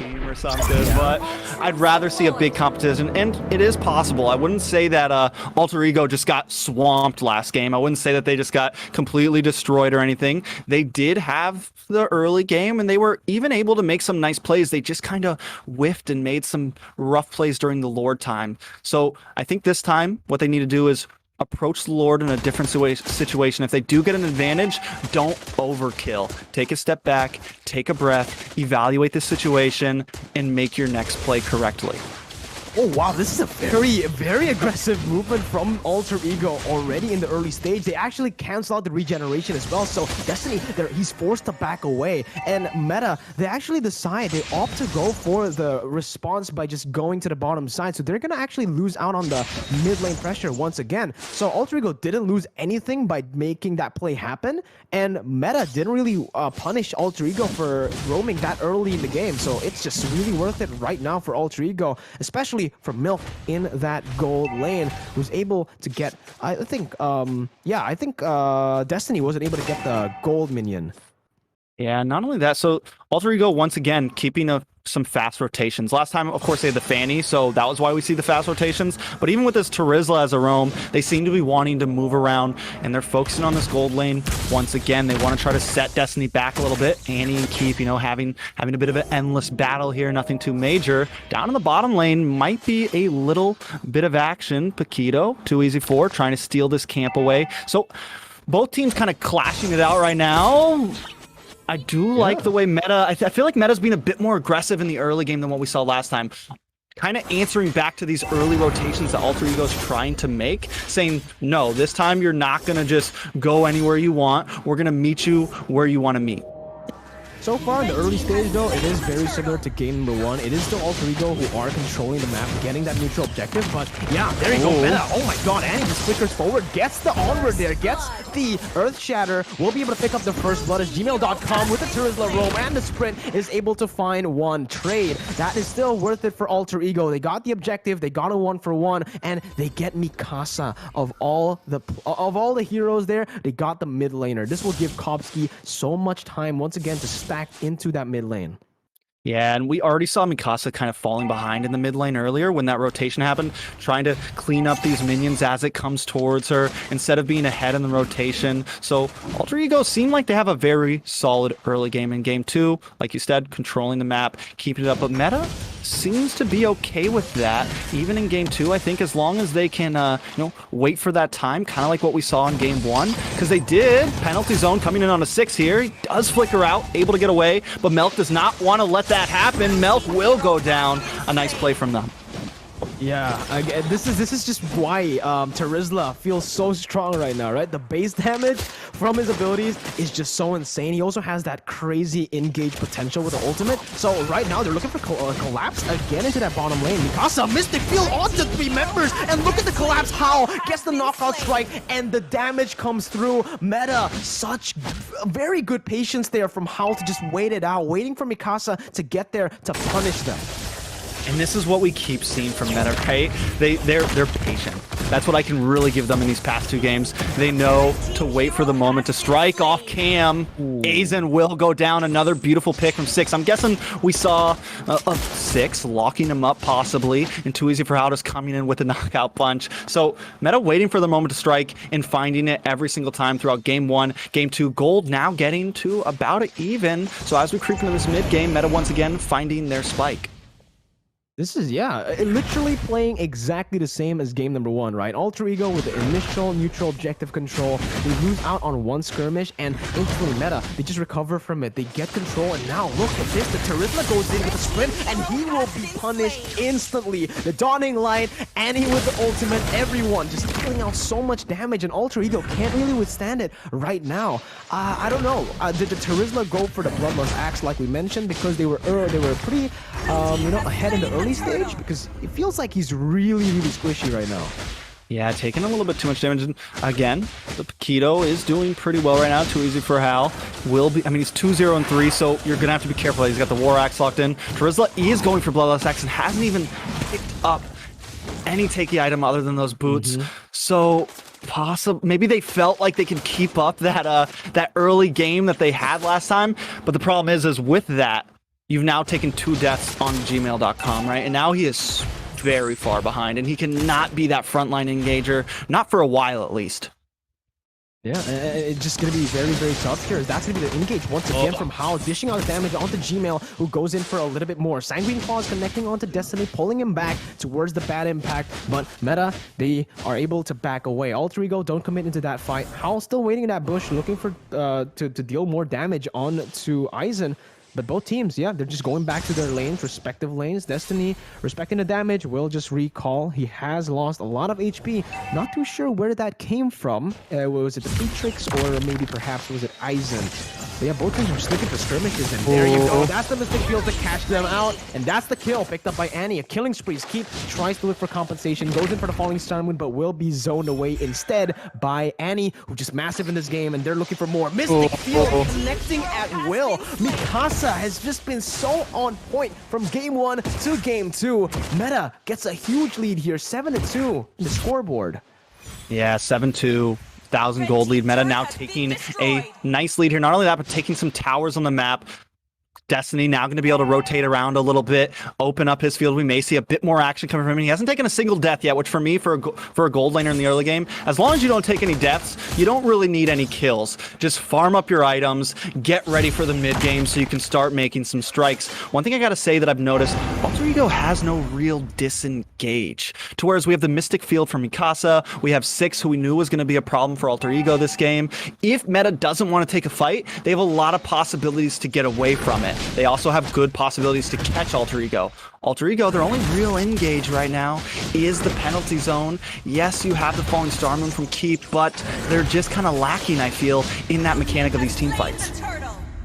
team or something, but I'd rather see a big competition, and it is possible. I wouldn't say that Alter Ego just got swamped last game. I wouldn't say that they just got completely destroyed or anything. They did have the early game, and they were even able to make some nice plays. They just kind of whiffed and made some rough plays during the Lord time. So I think this time what they need to do is approach the Lord in a different situation. If they do get an advantage, don't overkill. Take a step back, take a breath, evaluate the situation, and make your next play correctly. Oh wow, this is a very aggressive movement from Alter Ego already in the early stage. They actually cancel out the regeneration as well, so Destiny, he's forced to back away. And Meta, they actually decide, they opt to go for the response by just going to the bottom side, so they're gonna actually lose out on the mid lane pressure once again. So Alter Ego didn't lose anything by making that play happen, and Meta didn't really punish Alter Ego for roaming that early in the game, so it's just really worth it right now for Alter Ego, especially for Milk in that gold lane, who's able to get, I think Destiny wasn't able to get the gold minion. Yeah, not only that, so Alter Ego once again keeping some fast rotations. Last time, of course, they had the Fanny, so that was why we see the fast rotations. But even with this Terizla as a roam, they seem to be wanting to move around, and they're focusing on this gold lane. Once again, they want to try to set Destiny back a little bit. Annie and Keep, having a bit of an endless battle here, nothing too major. Down in the bottom lane might be a little bit of action. Paquito, too easy for, trying to steal this camp away. So both teams kind of clashing it out right now. I do like the way Meta, I feel like Meta's been a bit more aggressive in the early game than what we saw last time. Kind of answering back to these early rotations that Alter Ego's trying to make, saying, no, this time you're not going to just go anywhere you want. We're going to meet you where you want to meet. So far in the early stage though, it is very similar to game number 1. It is still Alter Ego who are controlling the map, getting that neutral objective, but yeah, there you go, Meta. Oh my god, Annie just flickers forward, gets the onward there, gets the Earth Shatter, will be able to pick up the first blood as gmail.com with the Terizla roam, and the sprint is able to find one trade. That is still worth it for Alter Ego. They got the objective, they got a 1-for-1, and they get Mikasa. Of all the heroes there, they got the mid laner. This will give Kobsky so much time once again to stack into that mid lane. Yeah, and we already saw Mikasa kind of falling behind in the mid lane earlier when that rotation happened, trying to clean up these minions as it comes towards her instead of being ahead in the rotation. So Alter Ego seem like they have a very solid early game in game 2. Like you said, controlling the map, keeping it up. But Meta seems to be okay with that, even in game 2. I think as long as they can, wait for that time, kind of like what we saw in game 1, because they did. Penalty zone coming in on a 6 here. He does flicker out, able to get away, but Melk does not want to let that happen. Melk will go down. A nice play from them. Yeah, again, this is just why Terizla feels so strong right now, right? The base damage from his abilities is just so insane. He also has that crazy engage potential with the ultimate. So right now they're looking for collapse again into that bottom lane. Mikasa, Mystic Field onto 3 members, and look at the collapse how gets the knockout strike, and the damage comes through. Meta, such very good patience there from How to just wait it out, waiting for Mikasa to get there to punish them. And this is what we keep seeing from Meta, right? They're patient. That's what I can really give them in these past 2 games. They know to wait for the moment to strike off cam. Aizen will go down. Another beautiful pick from 6. I'm guessing we saw a 6 locking him up possibly, and too easy for Howdis coming in with a knockout punch. So Meta waiting for the moment to strike and finding it every single time throughout game 1. Game 2, gold now getting to about an even. So as we creep into this mid game, Meta once again finding their spike. This is, literally playing exactly the same as game number 1, right? Alter Ego with the initial neutral objective control. They lose out on 1 skirmish, and instantly Meta, they just recover from it. They get control, and now look at this. The Terizla goes in with a sprint, and he will be punished instantly. The Dawning Light, Annie with the ultimate, everyone just dealing out so much damage, and Alter Ego can't really withstand it right now. I don't know. Did the Terizla go for the Bloodlust Axe like we mentioned, because they were pretty, ahead in the early stage? Because it feels like he's really squishy right now. Yeah, taking a little bit too much damage. And again, the Paquito is doing pretty well right now. Too easy for Hal. He's 2-0-3, so you're going to have to be careful. He's got the War Axe locked in. Terizla is going for Bloodlust Axe and hasn't even picked up any takey item other than those boots. So maybe they felt like they can keep up that early game that they had last time. But the problem is with that, you've now taken 2 deaths on gmail.com, right? And now he is very far behind, and he cannot be that frontline engager, not for a while at least. Yeah, it's just going to be very, very tough here. That's going to be the engage once again from Hao, dishing out damage onto Gmail, who goes in for a little bit more. Sanguine Claws connecting onto Destiny, pulling him back towards the bad impact. But Meta, they are able to back away. Alter Ego don't commit into that fight. Hao still waiting in that bush, looking for to deal more damage on to Aizen. But both teams, yeah, they're just going back to their lanes, respective lanes. Destiny, respecting the damage, will just recall. He has lost a lot of HP. Not too sure where that came from. Was it the Matrix or maybe perhaps was it Aizen? But yeah, both teams were just looking for skirmishes, and there you go. That's the Mystic Field to catch them out, and that's the kill picked up by Annie. A killing spree. Keep tries to look for compensation, goes in for the Falling Star Moon, but will be zoned away instead by Annie, who's just massive in this game, and they're looking for more. Mystic Field connecting at will. Mikasa has just been so on point from game 1 to game 2. Meta gets a huge lead here, 7-2 in the scoreboard. Yeah, 7-2. 1,000 gold lead. Meta now taking a nice lead here. Not only that, but taking some towers on the map. Destiny now going to be able to rotate around a little bit, open up his field. We may see a bit more action coming from him. He hasn't taken a single death yet, which for me, for a gold laner in the early game, as long as you don't take any deaths, you don't really need any kills. Just farm up your items, get ready for the mid game so you can start making some strikes. One thing I got to say that I've noticed, Alter Ego has no real disengage. To whereas we have the Mystic Field from Mikasa, we have 6 who we knew was going to be a problem for Alter Ego this game. If Meta doesn't want to take a fight, they have a lot of possibilities to get away from it. They also have good possibilities to catch Alter Ego. Alter Ego, their only real engage right now is the penalty zone. Yes, you have the Falling Star Moon from Keep, but they're just kind of lacking, I feel, in that mechanic of these team fights.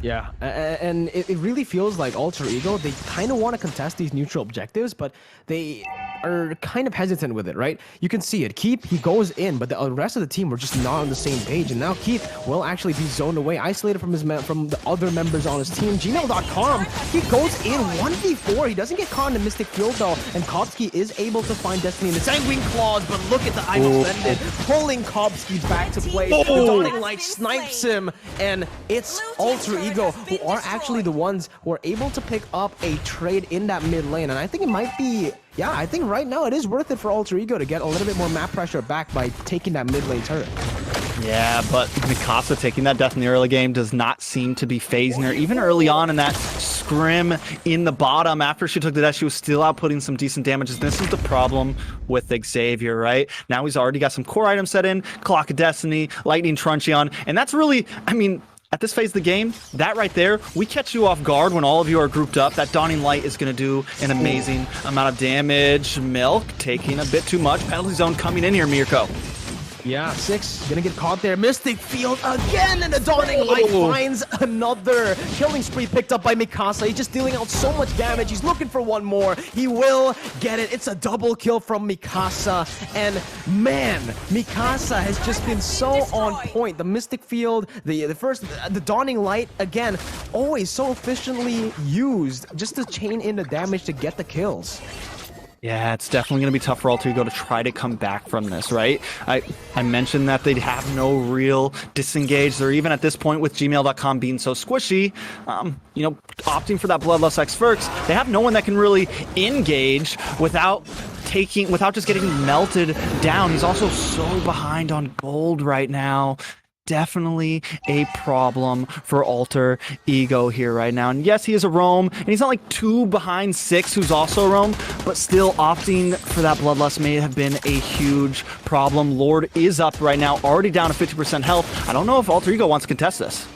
Yeah, and it really feels like Alter Ego, they kind of want to contest these neutral objectives, but they are kind of hesitant with it, right? You can see it. Keep, he goes in, but the rest of the team were just not on the same page, and now Keep will actually be zoned away, isolated from from the other members on his team. Gmail.com, he goes in 1v4. He doesn't get caught in the Mystic Field, though, and Kobsky is able to find Destiny in the Sanguine Claws, but look at the Idol Blended, pulling Kobsky back to play. The Dawning Light snipes him, and it's Alter Ego who are actually the ones who are able to pick up a trade in that mid lane, and I think it might be, yeah, I think right now it is worth it for Alter Ego to get a little bit more map pressure back by taking that mid lane turret. Yeah, but Mikasa taking that death in the early game does not seem to be phasing her. Even early on in that scrim in the bottom, after she took the death, she was still outputting some decent damages. This is the problem with Xavier, right? Now he's already got some core items set in, Clock of Destiny, Lightning Truncheon, and that's really, I mean, at this phase of the game, that right there, we catch you off guard when all of you are grouped up. That Dawning Light is going to do an amazing amount of damage. Milk taking a bit too much. Penalty zone coming in here, Mirko. Yeah, 6 gonna get caught there. Mystic Field again, and the Dawning Light finds another killing spree picked up by Mikasa. He's just dealing out so much damage. He's looking for one more. He will get it. It's a double kill from Mikasa, and man, Mikasa has just been so on point. The Mystic Field, the Dawning Light again, always so efficiently used just to chain in the damage to get the kills. Yeah, it's definitely going to be tough for Alter Ego to try to come back from this, right? I mentioned that they'd have no real disengage. They're even at this point with gmail.com being so squishy, you know, opting for that Bloodlust X Ferks. They have no one that can really engage without just getting melted down. He's also so behind on gold right now. Definitely a problem for Alter Ego here right now. And yes, he is a roam, and he's not like 2 behind 6 who's also a roam, but still opting for that Bloodlust may have been a huge problem. Lord is up right now, already down to 50% health. I don't know if Alter Ego wants to contest this.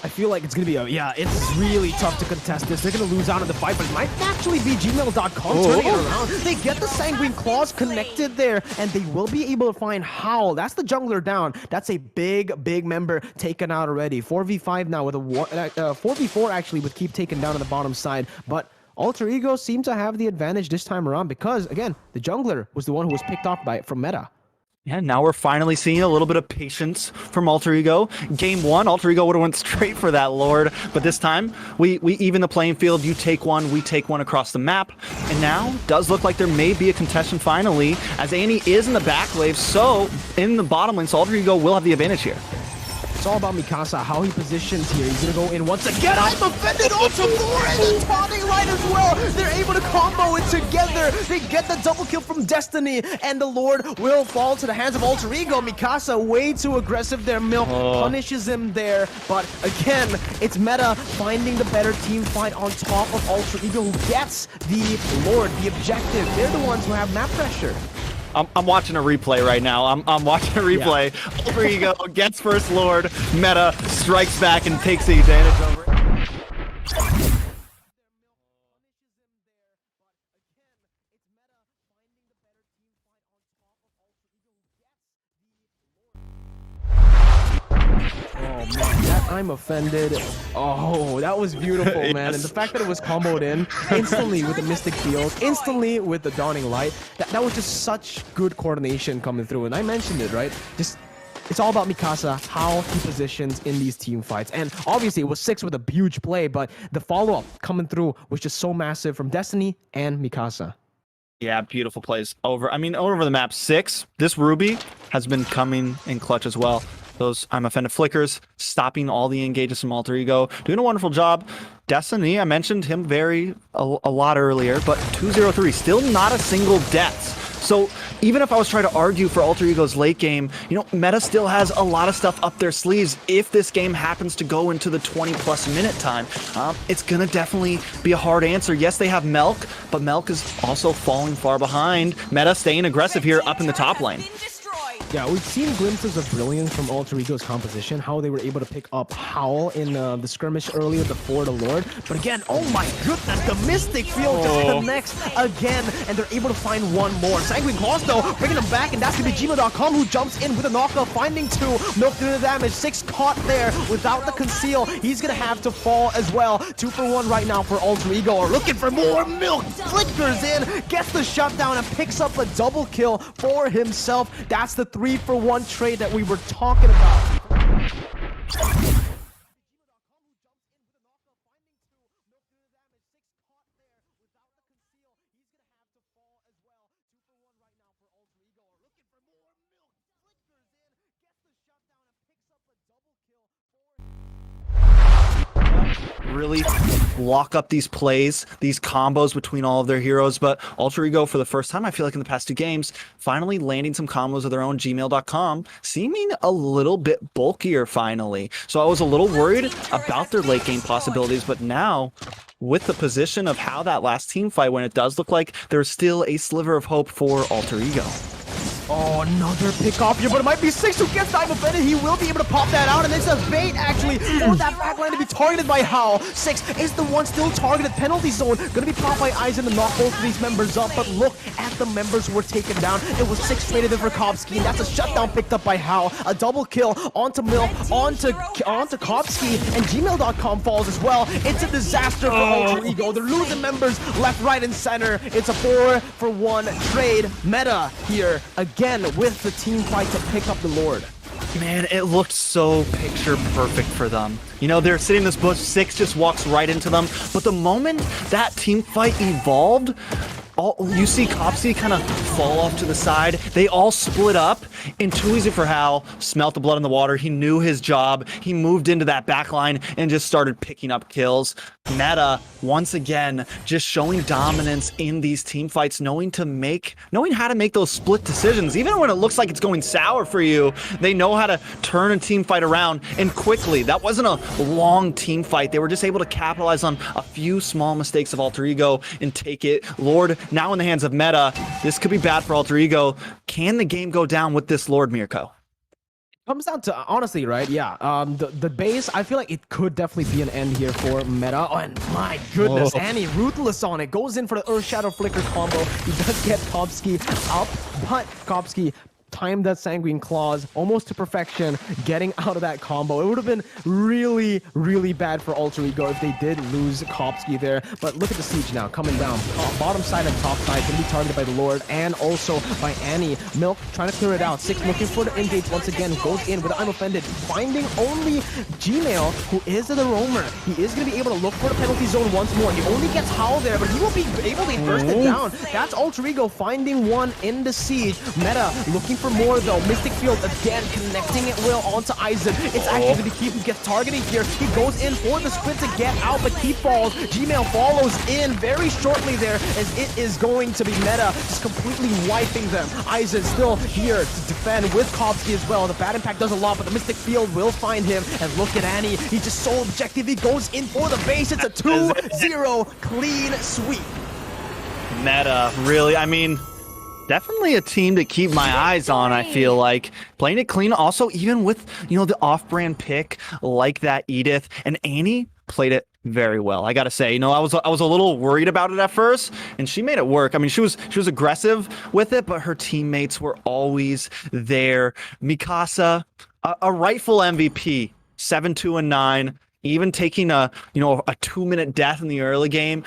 I feel like it's going to be yeah, it's really tough to contest this. They're going to lose out in the fight, but it might actually be gmail.com turning it around. They get the Sanguine Claws connected there, and they will be able to find Howl. That's the jungler down. That's a big member taken out already. 4v5 now with a 4v4 actually with Keep taken down on the bottom side, but Alter Ego seemed to have the advantage this time around because, again, the jungler was the one who was picked off from Meta. Yeah, now we're finally seeing a little bit of patience from Alter Ego. Game 1, Alter Ego would have went straight for that Lord, but this time, we even the playing field. You take one, we take one across the map, and now does look like there may be a contestation finally, as Annie is in the back wave, so in the bottom lane, so Alter Ego will have the advantage here. It's all about Mikasa, how he positions here. He's gonna go in once again. I'm offended onto more and the taunting right as well. They're able to combo it together. They get the double kill from Destiny, and the Lord will fall to the hands of Alter Ego. Mikasa way too aggressive there. Milk punishes him there, but again, it's Meta finding the better team fight on top of Alter Ego, who gets the Lord, the objective. They're the ones who have map pressure. I'm watching a replay right now. I'm watching a replay. Yeah. Alter Ego gets first Lord. Meta strikes back and takes the advantage over it. Oh man, that I'm offended. Oh, that was beautiful, man. Yes. And the fact that it was comboed in instantly with the Mystic Field, instantly with the Dawning Light, that was just such good coordination coming through. And I mentioned it, right? Just it's all about Mikasa, how he positions in these team fights. And obviously it was 6 with a huge play, but the follow-up coming through was just so massive from Destiny and Mikasa. Yeah, beautiful plays over. I mean, over the map 6. This Ruby has been coming in clutch as well. Those I'm offended flickers, stopping all the engages from Alter Ego, doing a wonderful job. Destiny, I mentioned him a lot earlier, but 203, still not a single death. So even if I was trying to argue for Alter Ego's late game, you know, Meta still has a lot of stuff up their sleeves. If this game happens to go into the 20+ minute time, it's gonna definitely be a hard answer. Yes, they have Milk, but Milk is also falling far behind. Meta staying aggressive here up in the top lane. Yeah, we've seen glimpses of brilliance from Alter Ego's composition, how they were able to pick up Howl in the skirmish earlier before the Lord. But again, oh my goodness, the Mystic Field just connects again, and they're able to find one more. Sanguine Claws, though, bringing them back, and that's going to be Gmail.com, who jumps in with a knockout, finding 2. Milk doing the damage, 6 caught there without the conceal. He's going to have to fall as well. 2 for 1 right now for Alter Ego. Are looking for more. Milk flickers in, gets the shutdown, and picks up a double kill for himself. That's the 3 for 1 trade that we were talking about. Really lock up these plays, these combos between all of their heroes. But Alter Ego, for the first time, I feel like in the past 2 games, finally landing some combos of their own. Gmail.com seeming a little bit bulkier finally. So I was a little worried about their late game possibilities, but now with the position of how that last team fight went, it does look like there's still a sliver of hope for Alter Ego. Oh, another pick off here, but it might be 6 who gets time offended. He will be able to pop that out, and it's a bait, actually, for that backline to be targeted by Howl. 6 is the one still targeted. Penalty zone, gonna be popped by Aizen to knock both of these members up, but look at the members who were taken down. It was 6 traded in for Kopsky, and that's a shutdown picked up by Howl. A double kill onto Milk, onto Kopsky, and Gmail.com falls as well. It's a disaster for Alter Ego. They're losing members left, right, and center. It's a 4 for 1 trade. Meta here again with the team fight to pick up the Lord. Man, it looked so picture perfect for them. You know, they're sitting in this bush, 6 just walks right into them. But the moment that team fight evolved, you see Kopsky kind of fall off to the side. They all split up, and too easy for Hal. Smelt the blood in the water. He knew his job. He moved into that back line and just started picking up kills. Meta, once again, just showing dominance in these team fights, knowing how to make those split decisions. Even when it looks like it's going sour for you, they know how to turn a team fight around, and quickly. That wasn't a long team fight. They were just able to capitalize on a few small mistakes of Alter Ego and take it. Lord, now in the hands of Meta. This could be bad for Alter Ego. Can the game go down with this Lord, Mirko? Comes down to, honestly, right? Yeah. The base, I feel like it could definitely be an end here for Meta. Oh, and my goodness, Annie, ruthless on it. Goes in for the Earth Shadow Flicker combo. He does get Kopsky up, but Kopsky timed that Sanguine Claws almost to perfection, getting out of that combo. It would have been really, really bad for Alter Ego if they did lose Kopsky there. But look at the siege now, coming down. Bottom side and top side, going to be targeted by the Lord and also by Annie. Milk trying to clear it out. 6 looking for the engage once again. Goes in with I'm offended, finding only Gmail, who is the roamer. He is going to be able to look for the penalty zone once more. He only gets Howl there, but he will be able to burst it down. That's Alter Ego finding one in the siege. Meta looking for for more though. Mystic Field again connecting it well onto Aizen. It's actually going to keep him get targeting here. He goes in for the sprint to get out, but he falls. Gmail follows in very shortly there as it is going to be Meta just completely wiping them. Aizen still here to defend with Kovsky as well. The bad impact does a lot, but the Mystic Field will find him. And look at Annie. He's just so objective. He goes in for the base. It's a 2-0 clean sweep. Meta, really, I mean, definitely a team to keep my eyes on, I feel like. Playing it clean, also even with, the off-brand pick like that Edith, and Annie played it very well. I gotta say, I was a little worried about it at first, and she made it work. I mean, she was aggressive with it, but her teammates were always there. Mikasa, a rightful MVP, 7-2-9. Even taking a 2-minute death in the early game